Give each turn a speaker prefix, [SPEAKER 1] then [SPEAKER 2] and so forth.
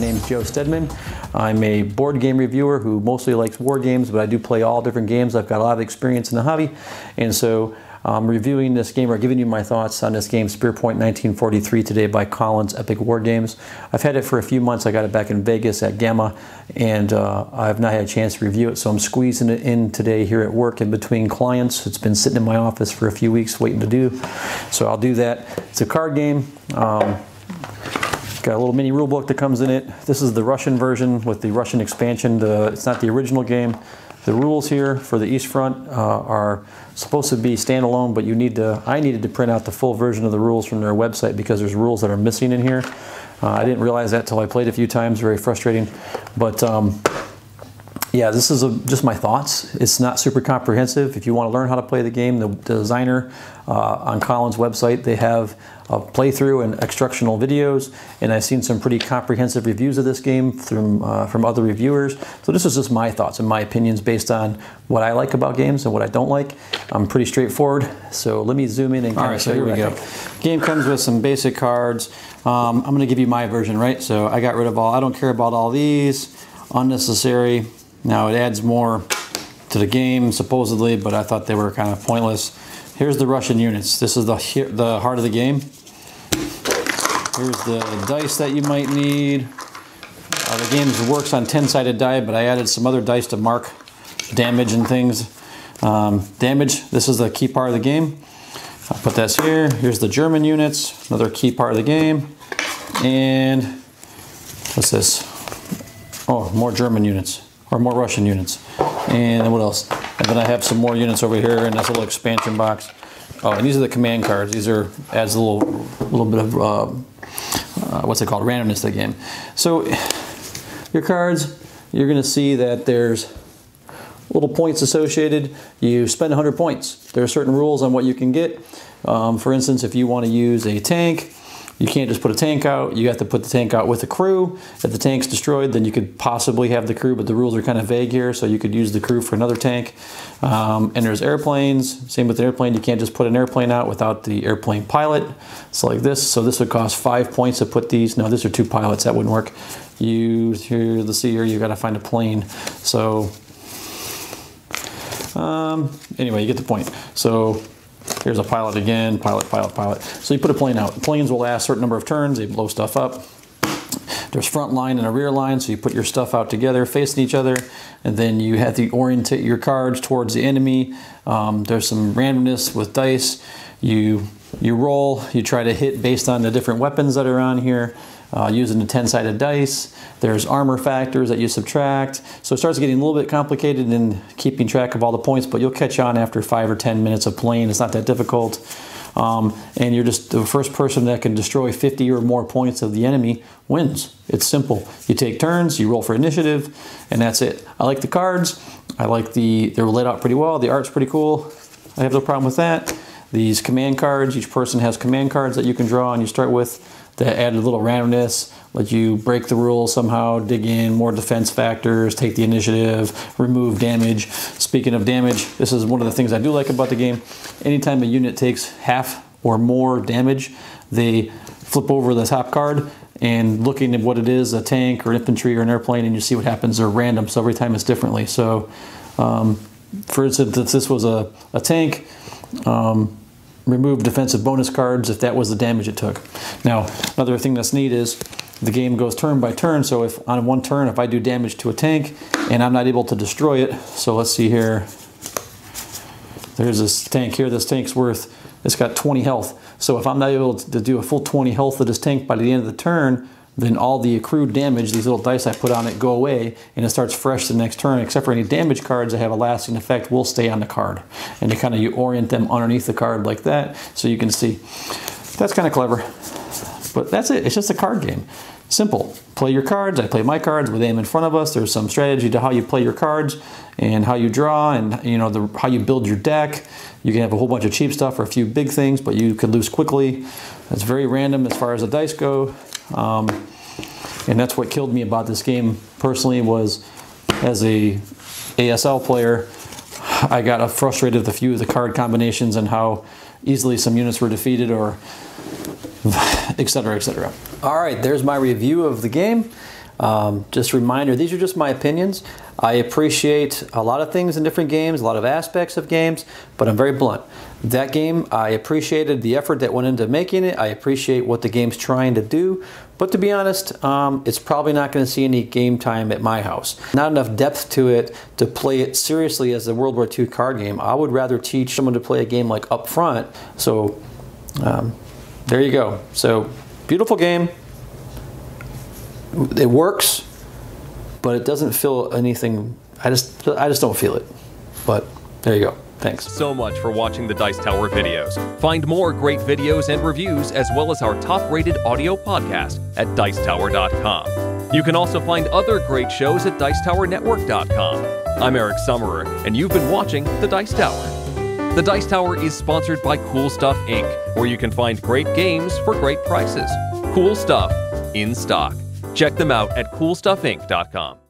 [SPEAKER 1] name's Joe Steadman. I'm a board game reviewer who mostly likes war games, but I do play all different games. I've got a lot of experience in the hobby, and so I'm reviewing this game or giving you my thoughts on this game, Spearpoint 1943, today by Collins Epic War Games. I've had it for a few months. I got it back in Vegas at Gamma, and I've not had a chance to review it, so I'm squeezing it in today here at work in between clients. It's been sitting in my office for a few weeks waiting to do, so I'll do that. It's a card game. Got a little mini rule book that comes in it. This is the Russian version with the Russian expansion. It's not the original game. The rules here for the East Front are supposed to be standalone, but I needed to print out the full version of the rules from their website because there's rules that are missing in here. I didn't realize that till I played a few times. Very frustrating. But yeah, this is just my thoughts. It's not super comprehensive. If you want to learn how to play the game, the designer on Collins' website, they have a playthrough and instructional videos, and I've seen some pretty comprehensive reviews of this game from other reviewers. So this is just my thoughts and my opinions based on what I like about games and what I don't like. I'm pretty straightforward. So let me zoom in and kind of show you what I think. Game comes with some basic cards. I'm going to give you my version, right? So I got rid of I don't care about all these. Unnecessary. Now it adds more to the game supposedly, but I thought they were kind of pointless. Here's the Russian units. This is the heart of the game. Here's the dice that you might need. The game works on 10-sided die, but I added some other dice to mark damage and things. Damage, this is the key part of the game. I'll put this here. Here's the German units, another key part of the game. And what's this? Oh, more German units. Or more Russian units. And then what else? And then I have some more units over here in this little expansion box. Oh, and these are the adds a little bit of what's it called, randomness to the game. So your cards, you're going to see that there's little points associated. You spend 100 points. There are certain rules on what you can get. For instance, if you want to use a tank, you can't just put a tank out. You have to put the tank out with a crew. If the tank's destroyed, then you could possibly have the crew, but the rules are kind of vague here, so you could use the crew for another tank. And there's airplanes. Same with the airplane. You can't just put an airplane out without the airplane pilot. So like this. So this would cost 5 points to put these. No, these are 2 pilots. That wouldn't work. Let's see here. You got to find a plane. So anyway, you get the point. So here's a pilot again, pilot. So you put a plane out. Planes will last a certain number of turns. They blow stuff up. There's front line and a rear line, so you put your stuff out together, facing each other, and then you have to orientate your cards towards the enemy. There's some randomness with dice. You roll, you try to hit based on the different weapons that are on here. Using the 10-sided dice. There's armor factors that you subtract. So it starts getting a little bit complicated in keeping track of all the points, but you'll catch on after 5 or 10 minutes of playing. It's not that difficult. And you're just the first person that can destroy 50 or more points of the enemy wins. It's simple. You take turns, you roll for initiative, and that's it. I like the cards. I like they're laid out pretty well. The art's pretty cool. I have no problem with that. These command cards, each person has command cards that you can draw and you start with. That add a little randomness, let you break the rules somehow, dig in, more defense factors, take the initiative, remove damage. Speaking of damage, this is one of the things I do like about the game. Anytime a unit takes half or more damage, they flip over the top card and looking at what it is, a tank or infantry or an airplane, and you see what happens. They're random, so every time it's differently. So, for instance, if this was a tank, remove defensive bonus cards if that was the damage it took. Now, another thing that's neat is the game goes turn by turn, so if on one turn, if I do damage to a tank and I'm not able to destroy it, so let's see here, there's this tank here, this tank's it's got 20 health. So if I'm not able to do a full 20 health of this tank by the end of the turn, then all the accrued damage, these little dice I put on it, go away, and it starts fresh the next turn, except for any damage cards that have a lasting effect will stay on the card. And you orient them underneath the card like that, so you can see. That's kind of clever. But that's it. It's just a card game. Simple. Play your cards. I play my cards with aim in front of us. There's some strategy to how you play your cards and how you draw and how you build your deck. You can have a whole bunch of cheap stuff or a few big things, but you can lose quickly. It's very random as far as the dice go. And that's what killed me about this game personally was, as a ASL player, I got frustrated with a few of the card combinations and how easily some units were defeated, or etc., etc. All right, there's my review of the game. Just a reminder, these are just my opinions. I appreciate a lot of things in different games, a lot of aspects of games, but I'm very blunt. That game, I appreciated the effort that went into making it. I appreciate what the game's trying to do. But to be honest, it's probably not going to see any game time at my house. Not enough depth to it to play it seriously as a World War II card game. I would rather teach someone to play a game like Up Front. So there you go. So beautiful game. It works, but it doesn't feel anything. I just don't feel it. But there you go. Thanks
[SPEAKER 2] so much for watching the Dice Tower videos. Find more great videos and reviews, as well as our top-rated audio podcast at Dicetower.com. You can also find other great shows at Dicetowernetwork.com. I'm Eric Summerer, and you've been watching The Dice Tower. The Dice Tower is sponsored by Cool Stuff Inc., where you can find great games for great prices. Cool stuff in stock. Check them out at CoolStuffInc.com.